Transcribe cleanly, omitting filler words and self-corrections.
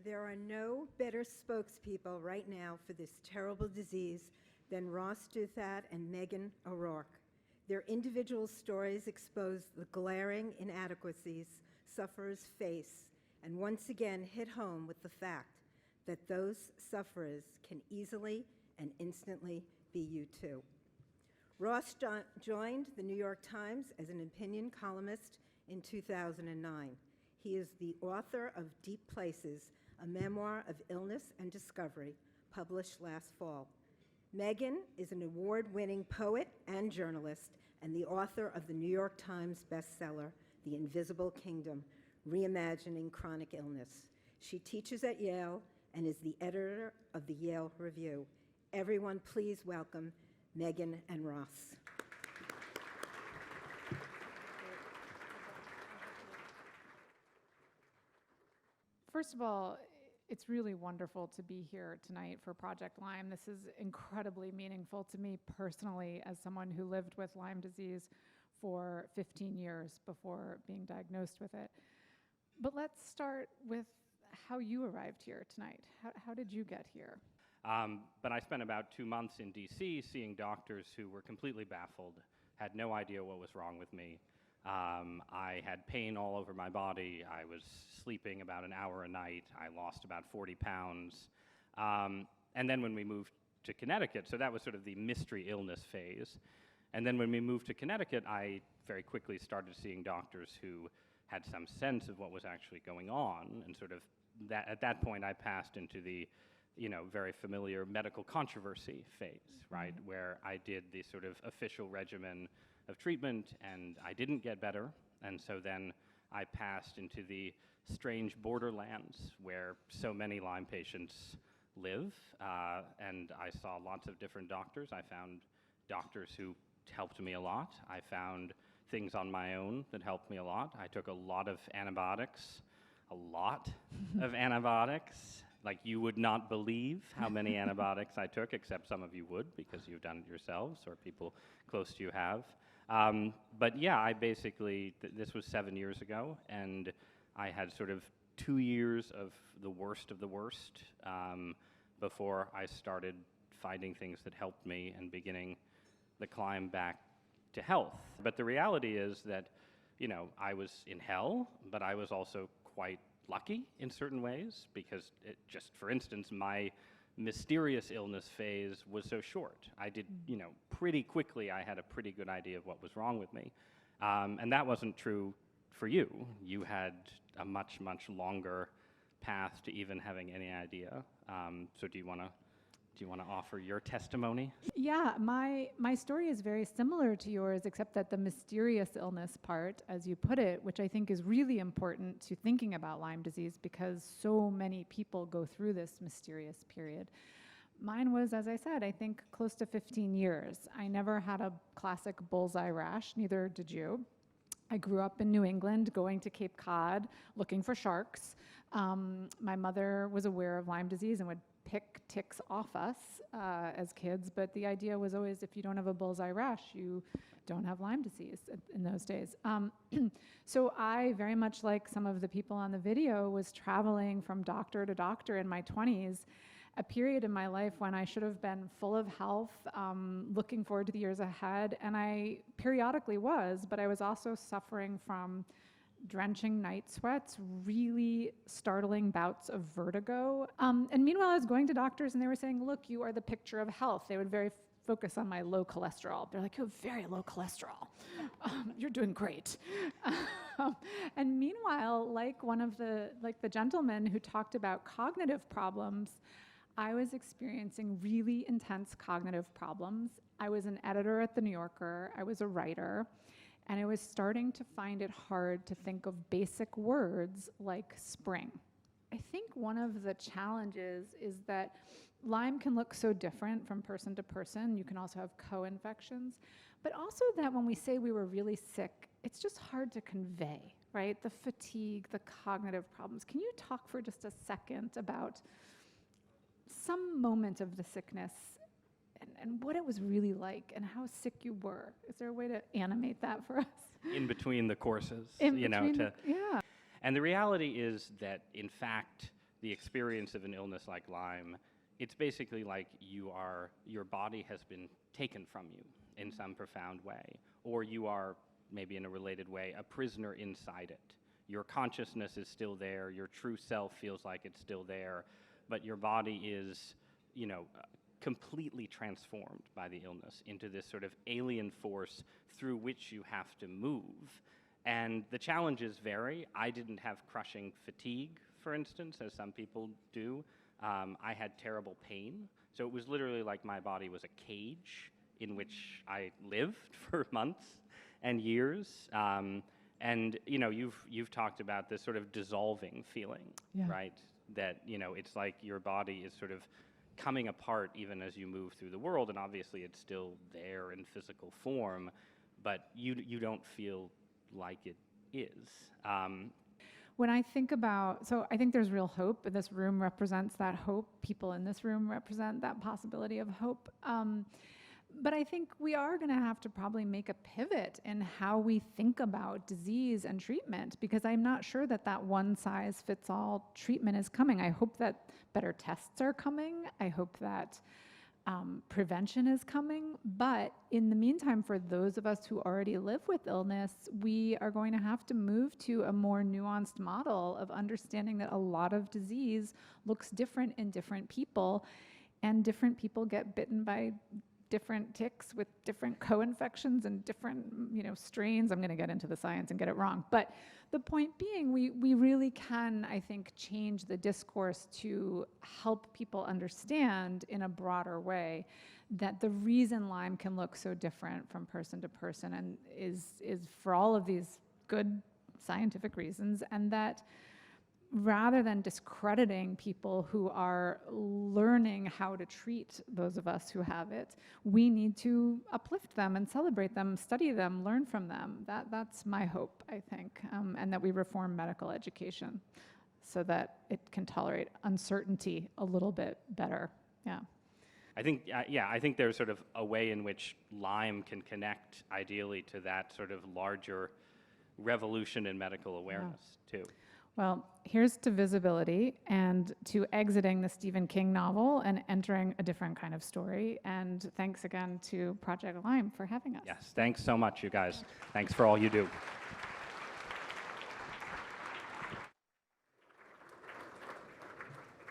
There are no better spokespeople right now for this terrible disease than Ross Douthat and Meghan O'Rourke. Their individual stories expose the glaring inadequacies sufferers face and once again hit home with the fact that those sufferers can easily and instantly be you too. Ross joined the New York Times as an opinion columnist in 2009. He is the author of Deep Places, a memoir of illness and discovery, published last fall. Meghan is an award-winning poet and journalist and the author of the New York Times bestseller, The Invisible Kingdom, Reimagining Chronic Illness. She teaches at Yale and is the editor of the Yale Review. Everyone, please welcome Meghan and Ross. First of all, it's really wonderful to be here tonight for Project Lyme. This is incredibly meaningful to me personally as someone who lived with Lyme disease for 15 years before being diagnosed with it. But let's start with how you arrived here tonight. How did you get here? But I spent about 2 months in DC seeing doctors who were completely baffled, had no idea what was wrong with me. I had pain all over my body. I was sleeping about an hour a night. I lost about 40 pounds. And then when we moved to Connecticut, so that was sort of the mystery illness phase. And then when we moved to Connecticut, I very quickly started seeing doctors who had some sense of what was actually going on. And sort of that, at that point, I passed into the very familiar medical controversy phase, right? Mm-hmm. Where I did the sort of official regimen of treatment and I didn't get better. And so then I passed into the strange borderlands where so many Lyme patients live. And I saw lots of different doctors. I found doctors who helped me a lot. I found things on my own that helped me a lot. I took a lot of antibiotics, Like, you would not believe how many antibiotics I took, except some of you would because you've done it yourselves or people close to you have. But yeah, I basically, this was 7 years ago, and I had sort of 2 years of the worst before I started finding things that helped me and beginning the climb back to health. But the reality is that, I was in hell, but I was also quite lucky in certain ways because just for instance, my mysterious illness phase was so short. I did, pretty quickly, I had a pretty good idea of what was wrong with me. And that wasn't true for you. You had a much, much longer path to even having any idea. So do you want to offer your testimony? Yeah, my story is very similar to yours, except that the mysterious illness part, as you put it, which I think is really important to thinking about Lyme disease because so many people go through this mysterious period. Mine was, as I said, I think close to 15 years. I never had a classic bullseye rash, neither did you. I grew up in New England, going to Cape Cod, looking for sharks. My mother was aware of Lyme disease and would pick ticks off us as kids, but the idea was always if you don't have a bullseye rash, you don't have Lyme disease in those days. So I, very much like some of the people on the video, was traveling from doctor to doctor in my 20s, a period in my life when I should have been full of health, looking forward to the years ahead, and I periodically was, but I was also suffering from drenching night sweats, really startling bouts of vertigo. And meanwhile, I was going to doctors and they were saying, look, you are the picture of health. They would very focus on my low cholesterol. They're like, you have very low cholesterol. You're doing great. And meanwhile, like the gentleman who talked about cognitive problems, I was experiencing really intense cognitive problems. I was an editor at The New Yorker. I was a writer. And I was starting to find it hard to think of basic words like spring. I think one of the challenges is that Lyme can look so different from person to person. You can also have co-infections. But also that when we say we were really sick, it's just hard to convey, right? The fatigue, the cognitive problems. Can you talk for just a second about some moment of the sickness and what it was really like and how sick you were? Is there a way to animate that for us? In between the courses, yeah. And the reality is that, in fact, the experience of an illness like Lyme, it's basically like your body has been taken from you in some profound way, or you are, maybe in a related way, a prisoner inside it. Your consciousness is still there, your true self feels like it's still there, but your body is, completely transformed by the illness into this sort of alien force through which you have to move. And the challenges vary. I didn't have crushing fatigue, for instance, as some people do. I had terrible pain. So it was literally like my body was a cage in which I lived for months and years. And you've talked about this sort of dissolving feeling, right? That, it's like your body is sort of coming apart even as you move through the world, and obviously it's still there in physical form, but you don't feel like it is. When I think about, so I think there's real hope, and this room represents that hope. People in this room represent that possibility of hope. But I think we are going to have to probably make a pivot in how we think about disease and treatment, because I'm not sure that that one-size-fits-all treatment is coming. I hope that better tests are coming. I hope that prevention is coming. But in the meantime, for those of us who already live with illness, we are going to have to move to a more nuanced model of understanding that a lot of disease looks different in different people, and different people get bitten by different ticks with different co-infections and different, strains. I'm going to get into the science and get it wrong. But the point being, we really can, I think, change the discourse to help people understand in a broader way that the reason Lyme can look so different from person to person and is for all of these good scientific reasons, and that rather than discrediting people who are learning how to treat those of us who have it, we need to uplift them and celebrate them, study them, learn from them. That's my hope, I think, and that we reform medical education so that it can tolerate uncertainty a little bit better. Yeah. I think there's sort of a way in which Lyme can connect ideally to that sort of larger revolution in medical awareness too. Well, here's to visibility and to exiting the Stephen King novel and entering a different kind of story. And thanks again to Project Lyme for having us. Yes, thanks so much, you guys. Thanks for all you do.